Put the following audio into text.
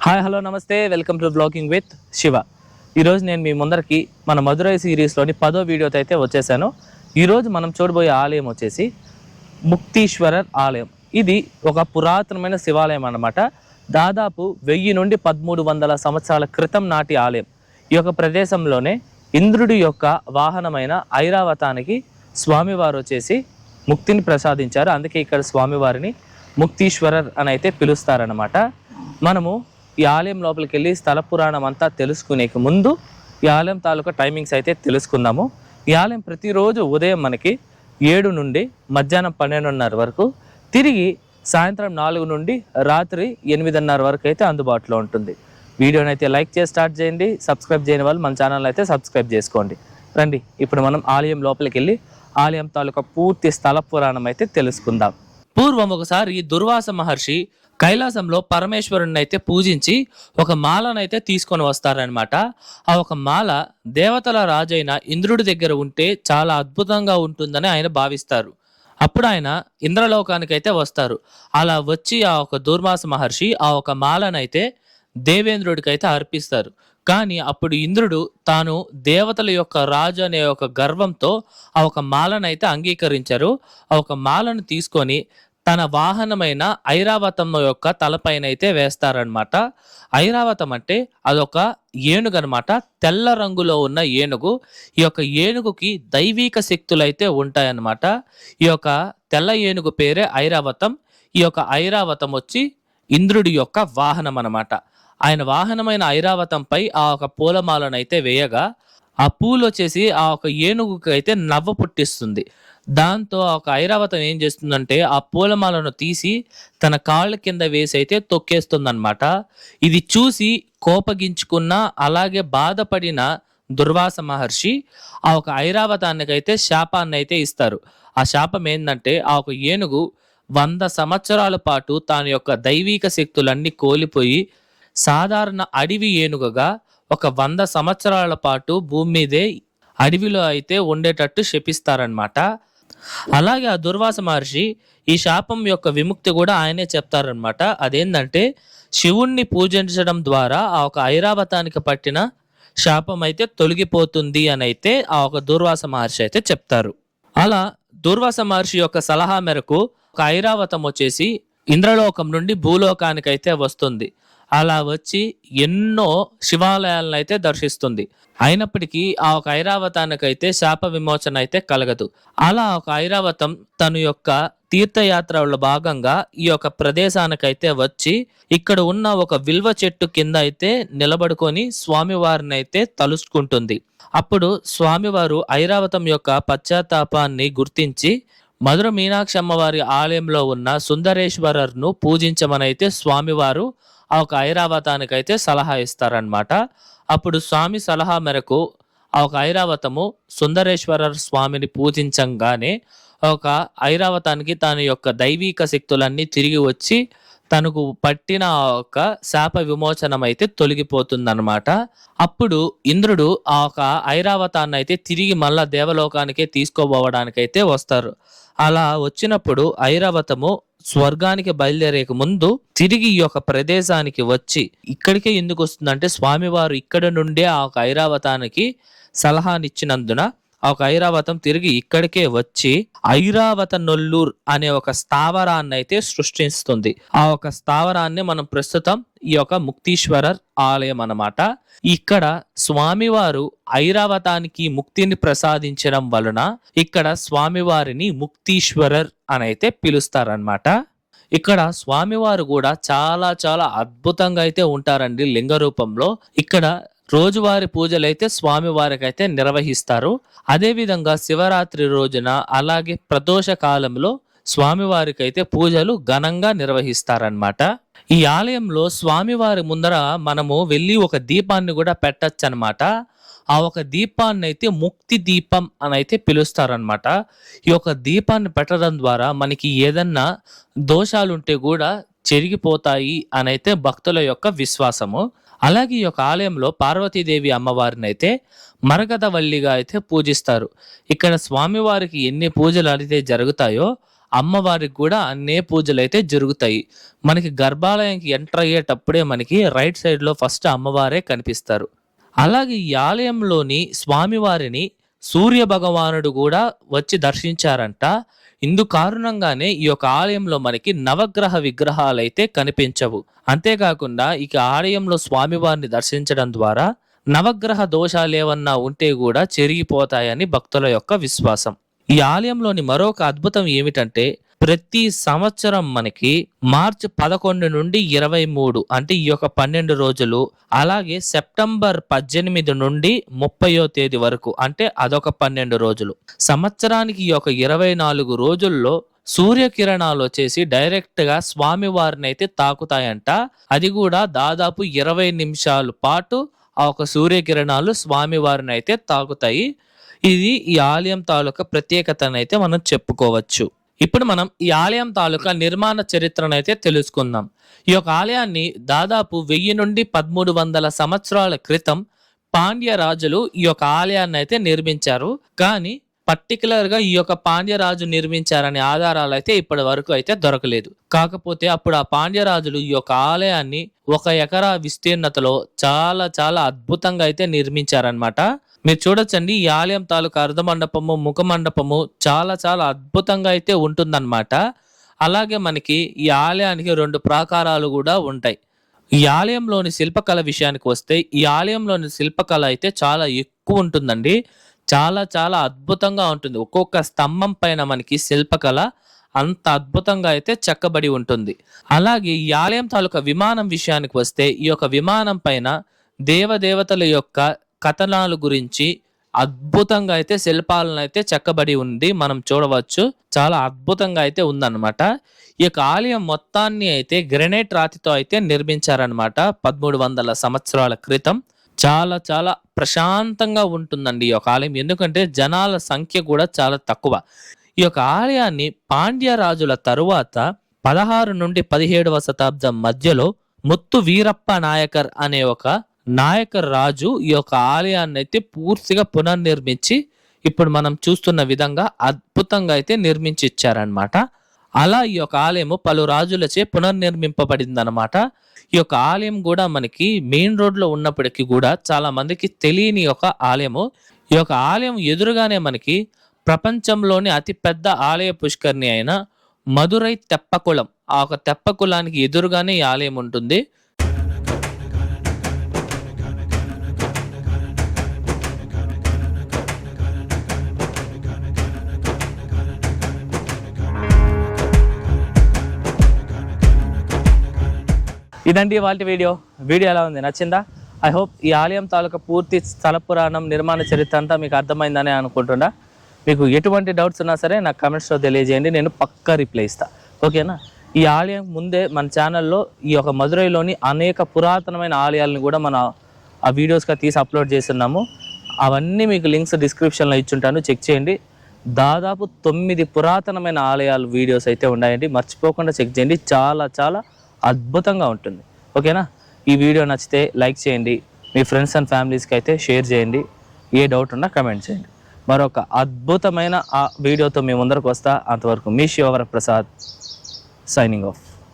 Hi hello నమస్తే welcome to blogging with Shiva. ఈరోజు నేను మీ ముందరికి మన మధురై సిరీస్లోని 10వ వీడియోతో అయితే వచ్చేసాను. ఈరోజు మనం చూడబోయే ఆలయం వచ్చేసి ముక్తీశ్వరర్ ఆలయం. ఇది ఒక పురాతనమైన శివాలయం అన్నమాట. దాదాపు 1000 నుండి 1300 సంవత్సరాల క్రితం నాటి ఆలయం. ఈ యొక్క ప్రదేశంలోనే ఇంద్రుడి యొక్క వాహనమైన ఐరావతానికి స్వామివారు వచ్చేసి ముక్తిని ప్రసాదించారు. అందుకే ఇక్కడ స్వామివారిని ముక్తీశ్వరర్ అని అయితే పిలుస్తారనమాట. మనము ఈ ఆలయం లోపలికి వెళ్ళి స్థల పురాణం అంతా తెలుసుకునే ముందు ఈ ఆలయం తాలూకా టైమింగ్స్ అయితే తెలుసుకుందాము. ఈ ఆలయం ప్రతిరోజు ఉదయం మనకి 7 నుండి మధ్యాహ్నం 12:30 వరకు, తిరిగి సాయంత్రం 4 నుండి రాత్రి 8:30 వరకు అయితే అందుబాటులో ఉంటుంది. వీడియోని అయితే లైక్ చేసి స్టార్ట్ చేయండి. సబ్స్క్రైబ్ చేయని వాళ్ళు మన ఛానల్ అయితే సబ్స్క్రైబ్ చేసుకోండి. రండి ఇప్పుడు మనం ఆలయం లోపలికి వెళ్ళి ఆలయం తాలూకా పూర్తి స్థల పురాణం అయితే తెలుసుకుందాం. పూర్వం ఒకసారి దుర్వాస మహర్షి కైలాసంలో పరమేశ్వరుని అయితే పూజించి ఒక మాలనైతే తీసుకొని వస్తారనమాట. ఆ ఒక మాల దేవతల రాజైన ఇంద్రుడి దగ్గర ఉంటే చాలా అద్భుతంగా ఉంటుందని ఆయన భావిస్తారు. అప్పుడు ఆయన ఇంద్రలోకానికి అయితే వస్తారు. అలా వచ్చి ఆ ఒక దుర్వాస మహర్షి ఆ ఒక మాలనైతే దేవేంద్రుడికి అయితే అర్పిస్తారు. కానీ అప్పుడు ఇంద్రుడు తాను దేవతల యొక్క రాజు అనే ఒక గర్వంతో ఆ ఒక మాలను అంగీకరించారు. ఆ ఒక మాలను తీసుకొని తన వాహనమైన ఐరావతం యొక్క తలపైన అయితే వేస్తారనమాట. ఐరావతం అంటే అదొక ఏనుగు అనమాట. తెల్ల రంగులో ఉన్న ఏనుగు. ఈ యొక్క ఏనుగుకి దైవిక శక్తులు అయితే ఉంటాయన్నమాట. ఈ యొక్క తెల్ల ఏనుగు పేరే ఐరావతం. ఈ యొక్క ఐరావతం వచ్చి ఇంద్రుడి యొక్క వాహనం అనమాట. ఆయన వాహనమైన ఐరావతంపై ఆ ఒక పూలమాలను అయితే వేయగా ఆ పూలు వచ్చేసి ఆ ఒక ఏనుగుకి అయితే నవ్వ పుట్టిస్తుంది. దాంతో ఆ ఒక ఐరావతం ఏం చేస్తుందంటే ఆ పూలమాలను తీసి తన కాళ్ళ కింద వేసి అయితే తొక్కేస్తుందన్నమాట. ఇది చూసి కోపగించుకున్న అలాగే బాధపడిన దుర్వాస మహర్షి ఆ ఒక ఐరావతానికైతే శాపాన్ని అయితే ఇస్తారు. ఆ శాపం ఏంటంటే ఆ ఒక ఏనుగు 100 సంవత్సరాల పాటు తన యొక్క దైవిక శక్తులన్నీ కోల్పోయి సాధారణ అడవి ఏనుగుగా ఒక 100 సంవత్సరాల పాటు భూమి మీదే అడవిలో అయితే ఉండేటట్టు శపిస్తారనమాట. అలాగే ఆ దుర్వాస మహర్షి ఈ శాపం యొక్క విముక్తి కూడా ఆయనే చెప్తారనమాట. అదేంటంటే శివుణ్ణి పూజించడం ద్వారా ఆ ఒక ఐరావతానికి పట్టిన శాపం అయితే తొలగిపోతుంది అని అయితే ఆ ఒక దుర్వాస మహర్షి అయితే చెప్తారు. అలా దుర్వాస మహర్షి యొక్క సలహా మేరకు ఒక ఐరావతం వచ్చేసి ఇంద్రలోకం నుండి భూలోకానికి అయితే వస్తుంది. అలా వచ్చి ఎన్నో శివాలయాలను అయితే దర్శిస్తుంది. అయినప్పటికీ ఆ ఒక ఐరావతానికైతే శాప విమోచన అయితే కలగదు. అలా ఒక ఐరావతం తన యొక్క తీర్థయాత్రలో భాగంగా ఈ యొక్క ప్రదేశానికైతే వచ్చి ఇక్కడ ఉన్న ఒక విల్వ చెట్టు కింద అయితే నిలబడుకొని స్వామివారిని అయితే తలుసుకుంటుంది. అప్పుడు స్వామివారు ఐరావతం యొక్క పశ్చాత్తాపాన్ని గుర్తించి మధుర మీనాక్షి అమ్మవారి ఆలయంలో ఉన్న సుందరేశ్వరర్ను పూజించమనైతే స్వామివారు ఆ ఒక ఐరావతానికైతే సలహా ఇస్తారనమాట. అప్పుడు స్వామి సలహా మేరకు ఆ ఒక ఐరావతము సుందరేశ్వర స్వామిని పూజించంగానే ఒక ఐరావతానికి తన యొక్క దైవిక శక్తులన్నీ తిరిగి వచ్చి తనకు పట్టిన ఒక శాప విమోచనం అయితే తొలగిపోతుందన్నమాట. అప్పుడు ఇంద్రుడు ఆ ఒక ఐరావతాన్ని అయితే తిరిగి మళ్ళా దేవలోకానికే తీసుకోబోవడానికైతే వస్తారు. అలా వచ్చినప్పుడు ఐరావతము స్వర్గానికి బయలుదేరేక ముందు తిరిగి ఈ యొక్క ప్రదేశానికి వచ్చి ఇక్కడికే ఎందుకు వస్తుందంటే స్వామివారు ఇక్కడ నుండే ఆ ఒక ఐరావతానికి సలహానిచ్చినందున ఆ ఒక ఐరావతం తిరిగి ఇక్కడికే వచ్చి ఐరావత నొల్లూర్ అనే ఒక స్థావరాన్ని అయితే సృష్టిస్తుంది. ఆ ఒక స్థావరాన్ని మనం ప్రస్తుతం ఈ యొక్క ముక్తీశ్వరర్ ఆలయం అన్నమాట. ఇక్కడ స్వామివారు ఐరావతానికి ముక్తిని ప్రసాదించడం వలన ఇక్కడ స్వామివారిని ముక్తీశ్వరర్ అని అయితే పిలుస్తారనమాట. ఇక్కడ స్వామివారు కూడా చాలా చాలా అద్భుతంగా అయితే ఉంటారండి లింగ రూపంలో. ఇక్కడ రోజువారి పూజలు అయితే స్వామివారికి అయితే నిర్వహిస్తారు. అదే విధంగా శివరాత్రి రోజున అలాగే ప్రదోష కాలంలో స్వామివారికి అయితే పూజలు ఘనంగా నిర్వహిస్తారనమాట. ఈ ఆలయంలో స్వామివారి ముందర మనము వెళ్ళి ఒక దీపాన్ని కూడా పెట్టచ్చు అనమాట. ఆ ఒక దీపాన్ని అయితే ముక్తి దీపం అని అయితే పిలుస్తారనమాట. ఈ యొక్క దీపాన్ని పెట్టడం ద్వారా మనకి ఏదన్నా దోషాలుంటే కూడా చెరిగిపోతాయి అని అయితే భక్తుల యొక్క విశ్వాసము. అలాగే ఈ యొక్క ఆలయంలో పార్వతీదేవి అమ్మవారిని అయితే మరకత వల్లిగా అయితే పూజిస్తారు. ఇక్కడ స్వామివారికి ఎన్ని పూజలు అయితే జరుగుతాయో అమ్మవారికి కూడా అన్నే పూజలు అయితే జరుగుతాయి. మనకి గర్భాలయంకి ఎంటర్ అయ్యేటప్పుడే మనకి రైట్ సైడ్లో ఫస్ట్ అమ్మవారే కనిపిస్తారు. అలాగే ఈ ఆలయంలోని స్వామివారిని సూర్య భగవానుడు కూడా వచ్చి దర్శించారంట. ఇందు కారణంగానే ఈ యొక్క ఆలయంలో మనకి నవగ్రహ విగ్రహాలు అయితే కనిపించవు. అంతేకాకుండా ఇక ఆలయంలో స్వామివారిని దర్శించడం ద్వారా నవగ్రహ దోషాలు ఏమన్నా ఉంటే కూడా చెరిగిపోతాయని భక్తుల యొక్క విశ్వాసం. ఈ ఆలయంలోని మరొక అద్భుతం ఏమిటంటే ప్రతి సంవత్సరం మనకి మార్చి 11 నుండి 23 అంటే ఈ యొక్క 12 రోజులు, అలాగే సెప్టెంబర్ 18 నుండి 30వ తేదీ వరకు అంటే అదొక 12 రోజులు, సంవత్సరానికి ఈ యొక్క 24 రోజుల్లో సూర్యకిరణాలు వచ్చేసి డైరెక్ట్ గా స్వామి వారిని అయితే తాకుతాయంట. అది కూడా దాదాపు 20 నిమిషాల పాటు ఆ ఒక సూర్యకిరణాలు స్వామి వారిని అయితే తాకుతాయి. ఇది ఈ ఆలయం తాలూకా ప్రత్యేకతనైతే మనం చెప్పుకోవచ్చు. ఇప్పుడు మనం ఈ ఆలయం తాలూకా నిర్మాణ చరిత్రనైతే తెలుసుకుందాం. ఈ యొక్క ఆలయాన్ని దాదాపు 1000 నుండి 1300 సంవత్సరాల క్రితం పాండ్య రాజులు ఈ యొక్క ఆలయాన్ని అయితే నిర్మించారు. కానీ పర్టికులర్ గా ఈ యొక్క పాండ్యరాజు నిర్మించారనే ఆధారాలు అయితే ఇప్పటి వరకు అయితే దొరకలేదు. కాకపోతే అప్పుడు ఆ పాండ్యరాజులు ఈ యొక్క ఆలయాన్ని 1 ఎకరా విస్తీర్ణతలో చాలా చాలా అద్భుతంగా అయితే నిర్మించారనమాట. మీరు చూడొచ్చండి, ఈ ఆలయం తాలూకా అర్ధ మండపము, ముఖ మండపము చాలా చాలా అద్భుతంగా అయితే ఉంటుందన్నమాట. అలాగే మనకి ఈ ఆలయానికి 2 ప్రాకారాలు కూడా ఉంటాయి. ఈ ఆలయంలోని శిల్పకళ విషయానికి వస్తే ఈ ఆలయంలోని శిల్పకళ అయితే చాలా ఎక్కువ ఉంటుందండి. చాలా చాలా అద్భుతంగా ఉంటుంది. ఒక్కొక్క స్తంభం పైన మనకి శిల్పకళ అంత అద్భుతంగా అయితే చెక్కబడి ఉంటుంది. అలాగే ఈ ఆలయం తాలూకా విమానం విషయానికి వస్తే ఈ యొక్క విమానం పైన దేవదేవతల యొక్క కథనాల గురించి అద్భుతంగా అయితే శిల్పాలను అయితే చెక్కబడి ఉంది, మనం చూడవచ్చు. చాలా అద్భుతంగా అయితే ఉందన్నమాట. ఈ యొక్క ఆలయం మొత్తాన్ని అయితే గ్రెనైట్ రాతితో అయితే నిర్మించారనమాట 1300 సంవత్సరాల క్రితం. చాలా చాలా ప్రశాంతంగా ఉంటుందండి ఈ యొక్క ఆలయం, ఎందుకంటే జనాల సంఖ్య కూడా చాలా తక్కువ. ఈ యొక్క ఆలయాన్ని పాండ్య రాజుల తరువాత 16 నుండి 17వ శతాబ్దం మధ్యలో ముత్తు వీరప్ప నాయకర్ అనే ఒక నాయకర్ రాజు ఈ యొక్క ఆలయాన్ని అయితే పూర్తిగా పునర్నిర్మించి ఇప్పుడు మనం చూస్తున్న విధంగా అద్భుతంగా అయితే నిర్మించి ఇచ్చారనమాట. అలా ఈ యొక్క ఆలయము పలు రాజులచే పునర్నిర్మింపబడింది అనమాట. ఈ యొక్క ఆలయం కూడా మనకి మెయిన్ రోడ్ లో ఉన్నప్పటికీ కూడా చాలా మందికి తెలియని ఒక ఆలయము. ఈ యొక్క ఆలయం ఎదురుగానే మనకి ప్రపంచంలోని అతి పెద్ద ఆలయ పుష్కరిణి అయిన మదురై తెప్పకుళం, ఆ ఒక తెప్పకులానికి ఎదురుగానే ఈ ఆలయం ఉంటుంది. ఇదండి వాళ్ళ వీడియో ఎలా ఉంది, నచ్చిందా? ఐ హోప్ ఈ ఆలయం తాలూకా పూర్తి స్థల పురాణం, నిర్మాణ చరిత్ర అంతా మీకు అర్థమైందని అనుకుంటున్నా. మీకు ఎటువంటి డౌట్స్ ఉన్నా సరే నాకు కమెంట్స్లో తెలియజేయండి, నేను పక్కా రిప్లై ఇస్తా. ఓకేనా? ఈ ఆలయం ముందే మన ఛానల్లో ఈ యొక్క మదురైలోని అనేక పురాతనమైన ఆలయాలను కూడా మన ఆ వీడియోస్గా తీసి అప్లోడ్ చేస్తున్నాము. అవన్నీ మీకు లింక్స్ డిస్క్రిప్షన్లో ఇచ్చుంటాను, చెక్ చేయండి. దాదాపు 9 పురాతనమైన ఆలయాలు వీడియోస్ అయితే ఉన్నాయండి, మర్చిపోకుండా చెక్ చేయండి. చాలా చాలా అద్భుతంగా ఉంటుంది. ఓకేనా? ఈ వీడియో నచ్చితే లైక్ చేయండి, మీ ఫ్రెండ్స్ అండ్ ఫ్యామిలీస్కి అయితే షేర్ చేయండి. ఏ డౌట్ ఉన్నా కమెంట్ చేయండి. మరొక అద్భుతమైన ఆ వీడియోతో మీ ముందరకు వస్తా. అంతవరకు మీ శివవరప్రసాద్ సైనింగ్ ఆఫ్.